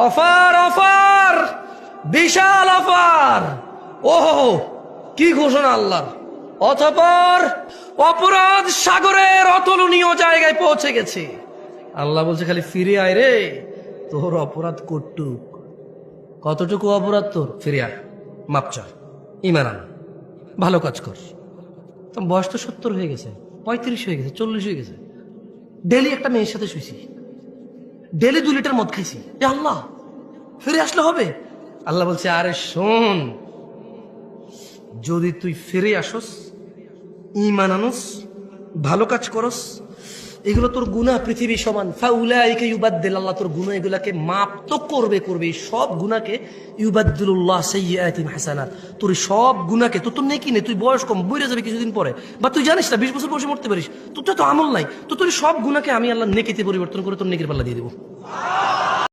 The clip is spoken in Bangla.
অফার অফার, বিশাল অফার। ওহো, কি ঘোষণা আল্লাহর! অতঃপর অপরাধ সাগরের অতুলনীয় জায়গায় পৌঁছে গেছে। আল্লাহ বলছে খালি ফিরে আয় রে, তোর অপরাধ কতটুকু অপরাধ তোর, ফিরে আয়, মাপ চা, ইমান আন, ভালো কাজ কর। তোর বয়স তো 70 হয়ে গেছে, 35 হয়ে গেছে, 40 হয়ে গেছে, ডেলি একটা মেয়ের সাথে শুইছি, ডেলি 2 লিটার মদ খাইছি, এ আল্লাহ ফিরে আসলে হবে? আল্লাহ বলছে আরে শোন, যদি তুই ফিরে আসস, ঈমান আনস, ভালো কাজ করস, এগুলো তোর গুনাহ পৃথিবী সমান, ফাউলাইকা ইউবাদদিল, আল্লাহ তোর গুনাহ এগুলাকে মাপ তো করবে, সব গুনাহকে ইউবাদদিলুল্লাহ সাইয়্যাতিহিম হাসানাত, তোর সব গুনাহকে, তোর নেকি নেই, তুই বয়স কম, বইরে যাবে কিছুদিন পরে, বা তুই জানিস না 20 বছর বয়সে মরতে পারিস, তোর তো আমল নাই, তো তোর সব গুনাহকে আমি আল্লাহ নেকিতে পরিবর্তন করে তোর নেকির পাল্লা দিয়ে দেবো।